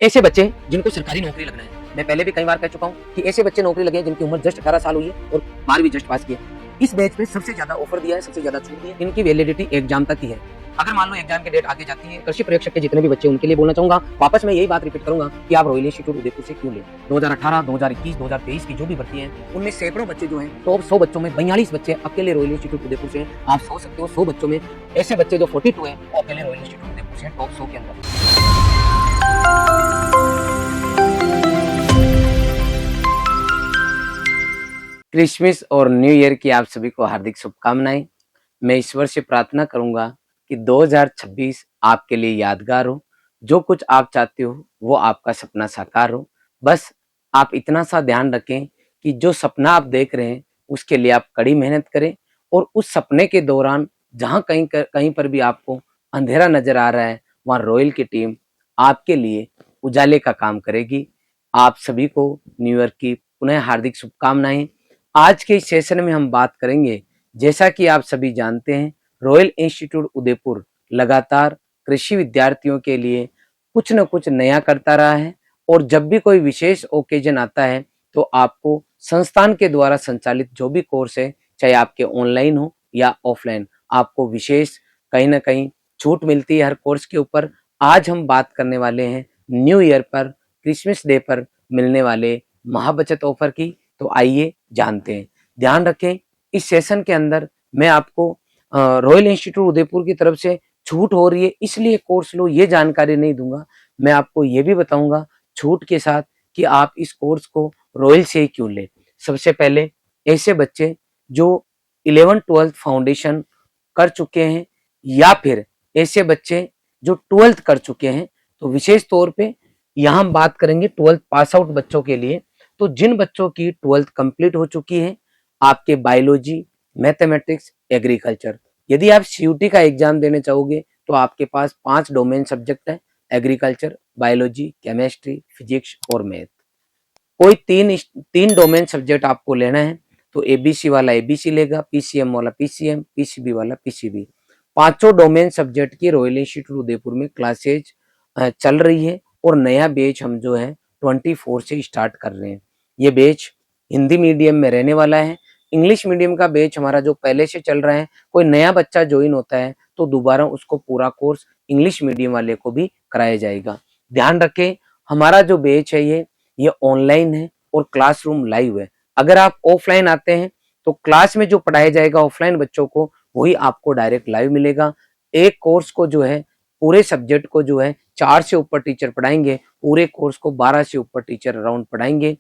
ऐसे बच्चे जिनको सरकारी नौकरी लगना है, मैं पहले भी कई बार कह चुका हूँ कि ऐसे बच्चे नौकरी लगे हैं जिनकी उम्र जस्ट 18 साल हुई है और 12वीं जस्ट पास की है। इस बैच पे सबसे ज्यादा ऑफर दिया है, सबसे ज्यादा छूट दी है। इनकी वैलिडिटी एग्जाम तक ही है। अगर मान लो एग्जाम की डेट आगे जाती है, कृषि प्रशिक्षक के जितने भी बच्चे उनके लिए बोलना चाहूंगा, वापस मैं यही बात रिपीट करूंगा कि आप रॉयल इंस्टीट्यूट उदयपुर से क्यों लें। 2018, 2021, 2023 की जो भी भर्ती है उनमें सैकड़ों बच्चे जो हैं, टॉप 100 बच्चों में 42 बच्चे अकेले रॉयल इंस्टीट्यूट उदयपुर से हैं। आप सोच सकते हो 100 बच्चों में ऐसे बच्चे जो 42 हैं वो अकेले रॉयल इंस्टीट्यूट उदयपुर से हैं, टॉप 100 के अंदर। क्रिसमस और न्यू ईयर की आप सभी को हार्दिक शुभकामनाएं। मैं ईश्वर से प्रार्थना करूंगा कि 2026 आपके लिए यादगार हो। जो कुछ आप चाहते हो वो आपका सपना साकार हो। बस आप इतना सा ध्यान रखें कि जो सपना आप देख रहे हैं उसके लिए आप कड़ी मेहनत करें और उस सपने के दौरान जहां कहीं पर भी आपको अंधेरा नजर आ रहा है वहां रॉयल की टीम आपके लिए उजाले का काम करेगी। आप सभी को न्यू ईयर की पुनः हार्दिक शुभकामनाएं। आज के इस सेशन में हम बात करेंगे, जैसा कि आप सभी जानते हैं रॉयल इंस्टीट्यूट उदयपुर लगातार कृषि विद्यार्थियों के लिए कुछ न कुछ नया करता रहा है और जब भी कोई विशेष ओकेजन आता है तो आपको संस्थान के द्वारा संचालित जो भी कोर्स है, चाहे आपके ऑनलाइन हो या ऑफलाइन, आपको विशेष कहीं ना कहीं छूट मिलती है हर कोर्स के ऊपर। आज हम बात करने वाले हैं न्यू ईयर पर, क्रिसमस डे पर मिलने वाले महाबचत ऑफर की। तो आइए जानते हैं। ध्यान रखें, इस सेशन के अंदर मैं आपको रॉयल इंस्टीट्यूट उदयपुर की तरफ से छूट हो रही है इसलिए कोर्स लो ये जानकारी नहीं दूंगा। मैं आपको ये भी बताऊंगा छूट के साथ कि आप इस कोर्स को रॉयल से ही क्यों लें। सबसे पहले ऐसे बच्चे जो 11th-12th फाउंडेशन कर चुके हैं या फिर ऐसे बच्चे जो 12th कर चुके हैं, तो विशेष तौर पे यहाँ हम बात करेंगे 12th पास आउट बच्चों के लिए। तो जिन बच्चों की 12th कंप्लीट हो चुकी है, आपके बायोलॉजी, मैथमेटिक्स, एग्रीकल्चर, यदि आप सीयूटी का एग्जाम देने चाहोगे तो आपके पास 5 डोमेन सब्जेक्ट है, एग्रीकल्चर, बायोलॉजी, केमिस्ट्री, फिजिक्स और मैथ। कोई तीन डोमेन सब्जेक्ट आपको लेना है तो एबीसी वाला एबीसी लेगा, पीसीएम वाला पीसीएम, पीसीबी वाला पीसीबी। पांचों डोमेन सब्जेक्ट की रॉयल इंस्टीट्यूट उदयपुर में क्लासेज चल रही है और नया बैच हम जो है 24 से स्टार्ट कर रहे हैं। ये बैच हिंदी मीडियम में रहने वाला है। इंग्लिश मीडियम का बैच हमारा जो पहले से चल रहा है, कोई नया बच्चा ज्वाइन होता है तो दोबारा उसको पूरा कोर्स इंग्लिश मीडियम वाले को भी कराया जाएगा। ध्यान रखें, हमारा जो बैच है ये ऑनलाइन है और क्लासरूम लाइव है। अगर आप ऑफलाइन आते हैं तो क्लास में जो पढ़ाया जाएगा ऑफलाइन बच्चों को वही आपको डायरेक्ट लाइव मिलेगा। एक कोर्स को जो है, पूरे सब्जेक्ट को जो है 4 से ऊपर टीचर पढ़ाएंगे, पूरे कोर्स को 12 से ऊपर टीचर अराउंड पढ़ाएंगे।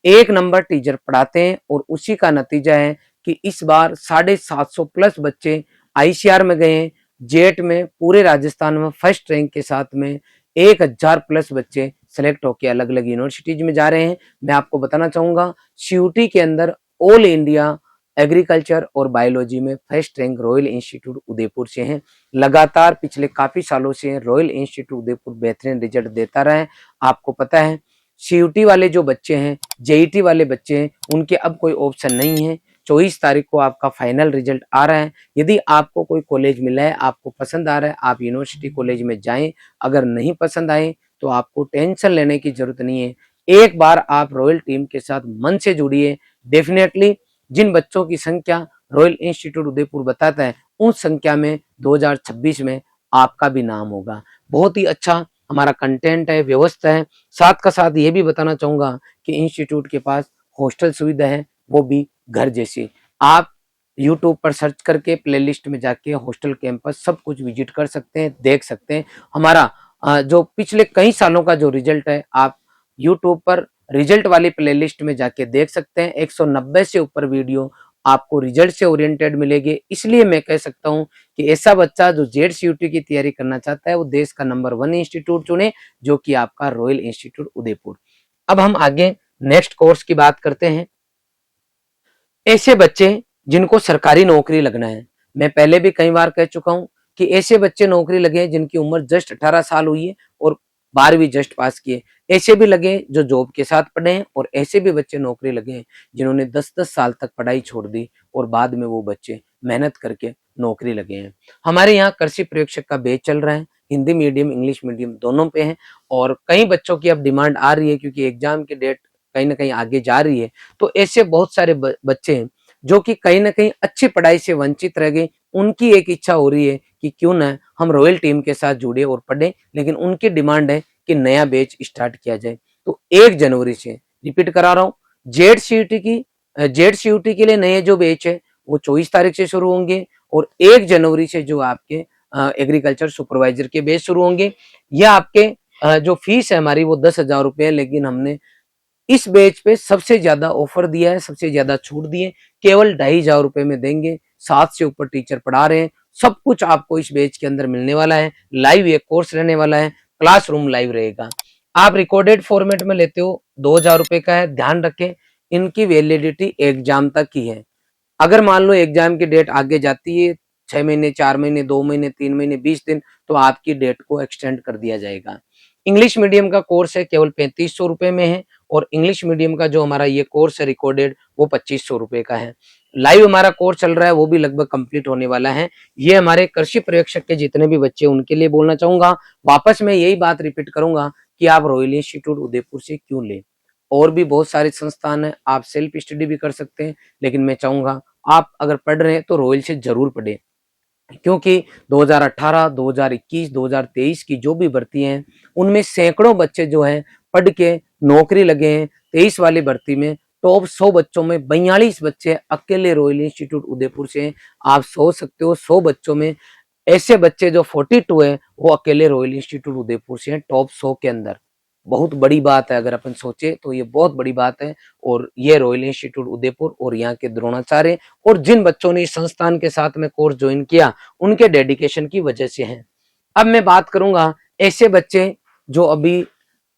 एक नंबर टीचर पढ़ाते हैं और उसी का नतीजा है कि इस बार 750 प्लस बच्चे आईसीआर में गए हैं। जेट में पूरे राजस्थान में फर्स्ट रैंक के साथ में 1000 प्लस बच्चे सेलेक्ट होकर अलग अलग यूनिवर्सिटीज में जा रहे हैं। मैं आपको बताना चाहूंगा सीयूटी के अंदर ऑल इंडिया एग्रीकल्चर और बायोलॉजी में first rank royal institute Udaipur से हैं। लगातार पिछले काफी सालों से रॉयल इंस्टीट्यूट उदयपुर बेहतरीन रिजल्ट देता रहा है। आपको पता है सीयूटी वाले जो बच्चे हैं, जेईटी वाले बच्चे हैं, उनके अब कोई ऑप्शन नहीं है। 24 तारीख को आपका फाइनल रिजल्ट आ रहा है। यदि आपको कोई कॉलेज मिला है, आपको पसंद आ रहा है, आप यूनिवर्सिटी कॉलेज में जाएं। अगर नहीं पसंद आए तो आपको टेंशन लेने की जरूरत नहीं है। एक बार आप रॉयल टीम के साथ मन से जुड़िए। डेफिनेटली जिन बच्चों की संख्या रॉयल इंस्टीट्यूट उदयपुर बताता है उस संख्या में 2026 में आपका भी नाम होगा। बहुत ही अच्छा हमारा कंटेंट है, व्यवस्था है। साथ का साथ ये भी बताना चाहूंगा कि इंस्टीट्यूट के पास हॉस्टल सुविधा है, वो भी घर जैसी। आप यूट्यूब पर सर्च करके प्लेलिस्ट में जाके हॉस्टल कैंपस सब कुछ विजिट कर सकते हैं, देख सकते हैं। हमारा जो पिछले कई सालों का जो रिजल्ट है आप यूट्यूब पर रिजल्ट वाली प्लेलिस्ट में जाके देख सकते हैं। 190 से ऊपर वीडियो आपको रिजल्ट से ओरिएंटेड मिलेगी। इसलिए मैं कह सकता हूं कि ऐसा बच्चा जो जेड सीयूटी की तैयारी करना चाहता है वो देश का नंबर 1 इंस्टीट्यूट चुने, जो कि आपका रॉयल इंस्टीट्यूट उदयपुर। अब हम आगे नेक्स्ट कोर्स की बात करते हैं। ऐसे बच्चे जिनको सरकारी नौकरी लगना है, मैं पहले भी कई बार कह चुका हूं कि ऐसे बच्चे नौकरी लगे हैं जिनकी उम्र जस्ट 18 साल हुई है और 12वीं जस्ट पास किए। ऐसे भी लगे जो जॉब के साथ पढ़े हैं और ऐसे भी बच्चे नौकरी लगे हैं जिन्होंने 10-10 साल तक पढ़ाई छोड़ दी और बाद में वो बच्चे मेहनत करके नौकरी लगे हैं। हमारे यहाँ कृषि प्रशिक्षक का बैच चल रहा है। हिंदी मीडियम इंग्लिश मीडियम दोनों पे हैं। और कई बच्चों की अब डिमांड आ रही है क्योंकि एग्जाम की डेट कहीं ना कहीं आगे जा रही है, तो ऐसे बहुत सारे बच्चे हैं जो कि कहीं ना कहीं अच्छी पढ़ाई से वंचित रह गए। उनकी एक इच्छा हो रही है कि क्यों ना हम रॉयल टीम के साथ जुड़े और पढ़ें, लेकिन उनकी डिमांड है कि नया बैच स्टार्ट किया जाए। तो 1 जनवरी से, रिपीट करा रहा हूँ, जेड सीयूटी के लिए नए जो बैच है वो 24 तारीख से शुरू होंगे, और 1 जनवरी से जो आपके एग्रीकल्चर सुपरवाइजर के बैच शुरू होंगे। यह आपके जो फीस है हमारी वो 10,000 रुपये है, लेकिन हमने इस बैच पे सबसे ज्यादा ऑफर दिया है, सबसे ज्यादा छूट दी है, केवल 2,500 रुपए में देंगे। 7 से ऊपर टीचर पढ़ा रहे हैं, सब कुछ आपको इस बैच के अंदर मिलने वाला है। लाइव एक कोर्स रहने वाला है, क्लासरूम लाइव रहेगा। आप रिकॉर्डेड फॉर्मेट में लेते हो 2,000 रुपए का है। ध्यान रखें, इनकी वैलिडिटी एग्जाम तक की है। अगर मान लो एग्जाम की डेट आगे जाती है 6 महीने, 4 महीने, 2 महीने, 3 महीने, 20 दिन, तो आपकी डेट को एक्सटेंड कर दिया जाएगा। इंग्लिश मीडियम का कोर्स है केवल 3500 रुपए में है, और इंग्लिश मीडियम का जो हमारा ये कोर्स है रिकॉर्डेड वो 2500 रुपए का है। लाइव हमारा कोर्स चल रहा है, वो भी लगभग कंप्लीट होने वाला है। ये हमारे कृषि प्रशिक्षक के जितने भी बच्चे उनके लिए बोलना चाहूंगा। वापस मैं यही बात रिपीट करूंगा कि आप रॉयल इंस्टीट्यूट उदयपुर से क्यों लें। और भी बहुत सारे संस्थान है, आप सेल्फ स्टडी भी कर सकते हैं, लेकिन मैं चाहूंगा आप अगर पढ़ रहे हैं तो रॉयल से जरूर पढ़े, क्योंकि 2018, 2021, 2023 की जो भी भर्ती हैं उनमें सैकड़ों बच्चे जो हैं पढ़ के नौकरी लगे हैं। 23 वाली भर्ती में टॉप 100 बच्चों में 42 बच्चे अकेले रॉयल इंस्टीट्यूट उदयपुर से हैं। आप सोच सकते हो 100 बच्चों में ऐसे बच्चे जो 42 है वो अकेले रॉयल इंस्टीट्यूट उदयपुर से हैं, टॉप 100 के अंदर। बहुत बड़ी बात है, अगर अपन सोचे तो ये बहुत बड़ी बात है। और ये रॉयल इंस्टीट्यूट उदयपुर और यहाँ के द्रोणाचार्य और जिन बच्चों ने इस संस्थान के साथ में कोर्स ज्वाइन किया उनके डेडिकेशन की वजह से है। अब मैं बात करूंगा ऐसे बच्चे जो अभी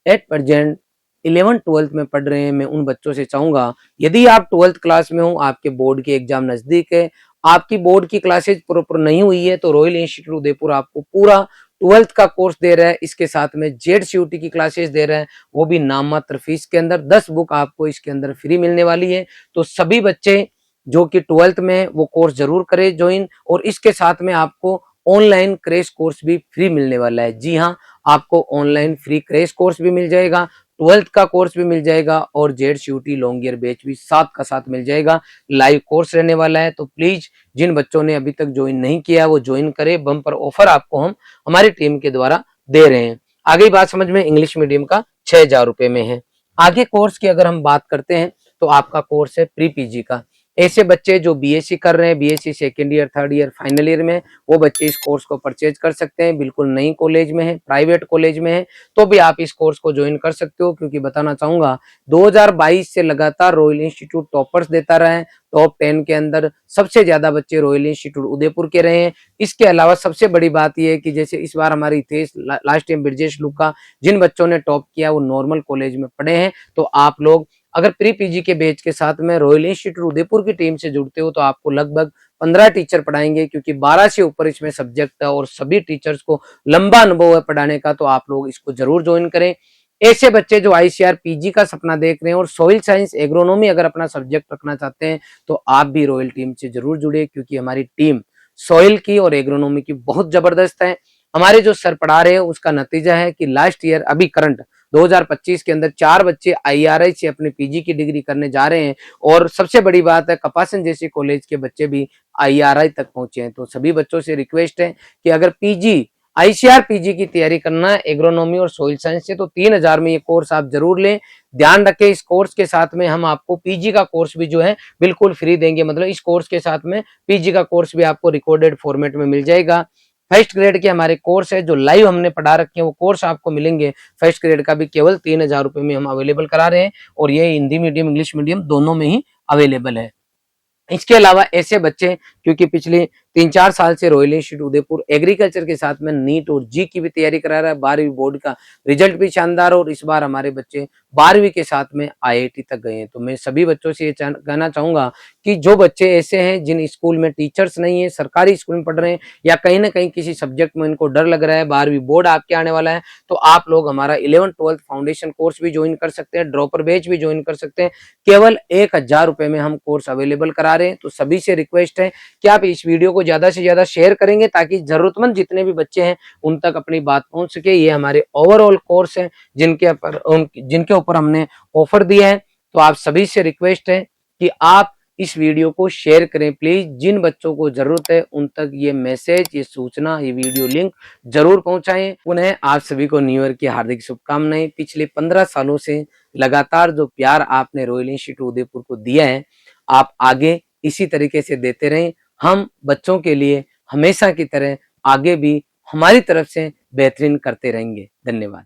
एट प्रेजेंट 11th-12th में पढ़ रहे हैं। मैं उन बच्चों से चाहूंगा, यदि आप 12th क्लास में हो, आपके बोर्ड के एग्जाम नजदीक है, आपकी बोर्ड की क्लासेज प्रॉपर नहीं हुई है, तो रॉयल इंस्टीट्यूट उदयपुर आपको पूरा 12th का कोर्स दे रहा है। इसके साथ में जेड-सीयूटी की क्लासेस दे रहा है, वो भी नाम मात्र फीस के अंदर। 10 बुक आपको इसके अंदर फ्री मिलने वाली है। तो सभी बच्चे जो कि 12th में वो कोर्स जरूर करें ज्वाइन, और इसके साथ में आपको ऑनलाइन क्रैश कोर्स भी फ्री मिलने वाला है। जी हाँ, आपको ऑनलाइन फ्री क्रैश कोर्स भी मिल जाएगा, 12th का कोर्स भी मिल जाएगा, और जेड-सीयूटी लॉन्ग ईयर बैच भी साथ का साथ मिल जाएगा। लाइव कोर्स रहने वाला है। तो प्लीज जिन बच्चों ने अभी तक ज्वाइन नहीं किया वो ज्वाइन करें। बम्पर ऑफर आपको हम हमारी टीम के द्वारा दे रहे हैं। आगे बात समझ में, इंग्लिश मीडियम का 6,000 रुपए में है। आगे कोर्स की अगर हम बात करते हैं तो आपका कोर्स है प्री पीजी का। ऐसे बच्चे जो बीएससी कर रहे हैं, BSc second year, third year, final year में, वो बच्चे इस कोर्स को परचेज कर सकते हैं। बिल्कुल नई कॉलेज में है, प्राइवेट कॉलेज में है, तो भी आप इस कोर्स को ज्वाइन कर सकते हो। क्योंकि बताना चाहूंगा 2022 से लगातार रॉयल इंस्टीट्यूट टॉपर्स देता रहा है। टॉप 10 के अंदर सबसे ज्यादा बच्चे रॉयल इंस्टीट्यूट उदयपुर के रहे हैं। इसके अलावा सबसे बड़ी बात यह है कि जैसे इस बार हमारी हितेश, लास्ट टाइम ब्रजेश लुका, जिन बच्चों ने टॉप किया वो नॉर्मल कॉलेज में पढ़े हैं। तो आप लोग अगर प्री पीजी के बैच के साथ में रॉयल इंस्टीट्यूट उदयपुर की टीम से जुड़ते हो तो आपको लगभग 15 टीचर पढ़ाएंगे, क्योंकि 12 से ऊपर इसमें सब्जेक्ट है और सभी टीचर्स को लंबा अनुभव है पढ़ाने का। तो आप लोग इसको जरूर ज्वाइन करें। ऐसे बच्चे जो आईसीआर पीजी का सपना देख रहे हैं और सॉइल साइंस एग्रोनॉमी अगर अपना सब्जेक्ट रखना चाहते हैं तो आप भी रॉयल टीम से जरूर जुड़े, क्योंकि हमारी टीम सॉइल की और एग्रोनॉमी की बहुत जबरदस्त है। हमारे जो सर पढ़ा रहे हैं उसका नतीजा है कि लास्ट ईयर अभी करंट 2025 के अंदर 4 बच्चे आईआरआई से अपने पीजी की डिग्री करने जा रहे हैं। और सबसे बड़ी बात है, कपासन जैसे कॉलेज के बच्चे भी आईआरआई तक पहुंचे हैं। तो सभी बच्चों से रिक्वेस्ट है कि अगर पीजी, आईसीआर पीजी की तैयारी करना है एग्रोनॉमी और सोइल साइंस से, तो 3,000 में ये कोर्स आप जरूर लें। ध्यान रखें, इस कोर्स के साथ में हम आपको पीजी का कोर्स भी जो है बिल्कुल फ्री देंगे। मतलब इस कोर्स के साथ में पीजी का कोर्स भी आपको रिकॉर्डेड फॉर्मेट में मिल जाएगा। फर्स्ट ग्रेड के हमारे कोर्स है जो लाइव हमने पढ़ा रखे हैं, वो कोर्स आपको मिलेंगे फर्स्ट ग्रेड का भी केवल 3,000 रुपए में हम अवेलेबल करा रहे हैं। और ये हिंदी मीडियम इंग्लिश मीडियम दोनों में ही अवेलेबल है। इसके अलावा ऐसे बच्चे क्योंकि पिछले 3-4 साल से रॉयल इंस्टीट्यूट उदयपुर एग्रीकल्चर के साथ में नीट और जी की भी तैयारी करा रहा है, 12वीं बोर्ड का रिजल्ट भी शानदार, और इस बार हमारे बच्चे 12वीं के साथ में IIT तक गए हैं। तो मैं सभी बच्चों से ये कहना चाहूँगा कि जो बच्चे ऐसे हैं जिन स्कूल में टीचर्स नहीं है, सरकारी स्कूल में पढ़ रहे हैं या कहीं न कहीं किसी सब्जेक्ट में इनको डर लग रहा है, 12वीं बोर्ड आपके आने वाला है, तो आप लोग हमारा 11th-12th फाउंडेशन कोर्स भी जॉइन कर सकते हैं, ड्रॉपर बैच भी जॉइन कर सकते हैं। केवल 1000 रुपए में हम कोर्स अवेलेबल करा रहे हैं। तो सभी से रिक्वेस्ट है कि आप इस वीडियो को ज़्यादा से ज़्यादा शेयर करेंगे ताकि ज़रूरतमंद जितने भी बच्चे हैं उन तक अपनी बात पहुँच सके। ये हमारे ओवरऑल कोर्स हैं जिनके ऊपर हमने ऑफर दिया है। तो आप सभी से रिक्वेस्ट है कि आप इस वीडियो को शेयर करें प्लीज। जिन बच्चों को जरूरत है उन तक ये मैसेज, ये सूचना, ये वीडियो लिंक जरूर पहुंचाएं। पुनः आप सभी को न्यू ईयर की हार्दिक शुभकामनाएं। पिछले 15 सालों से लगातार जो प्यार आपने रॉयल इंस्टीट्यूट उदयपुर को दिया है, आप आगे इसी तरीके से देते रहें। हम बच्चों के लिए हमेशा की तरह आगे भी हमारी तरफ से बेहतरीन करते रहेंगे। धन्यवाद।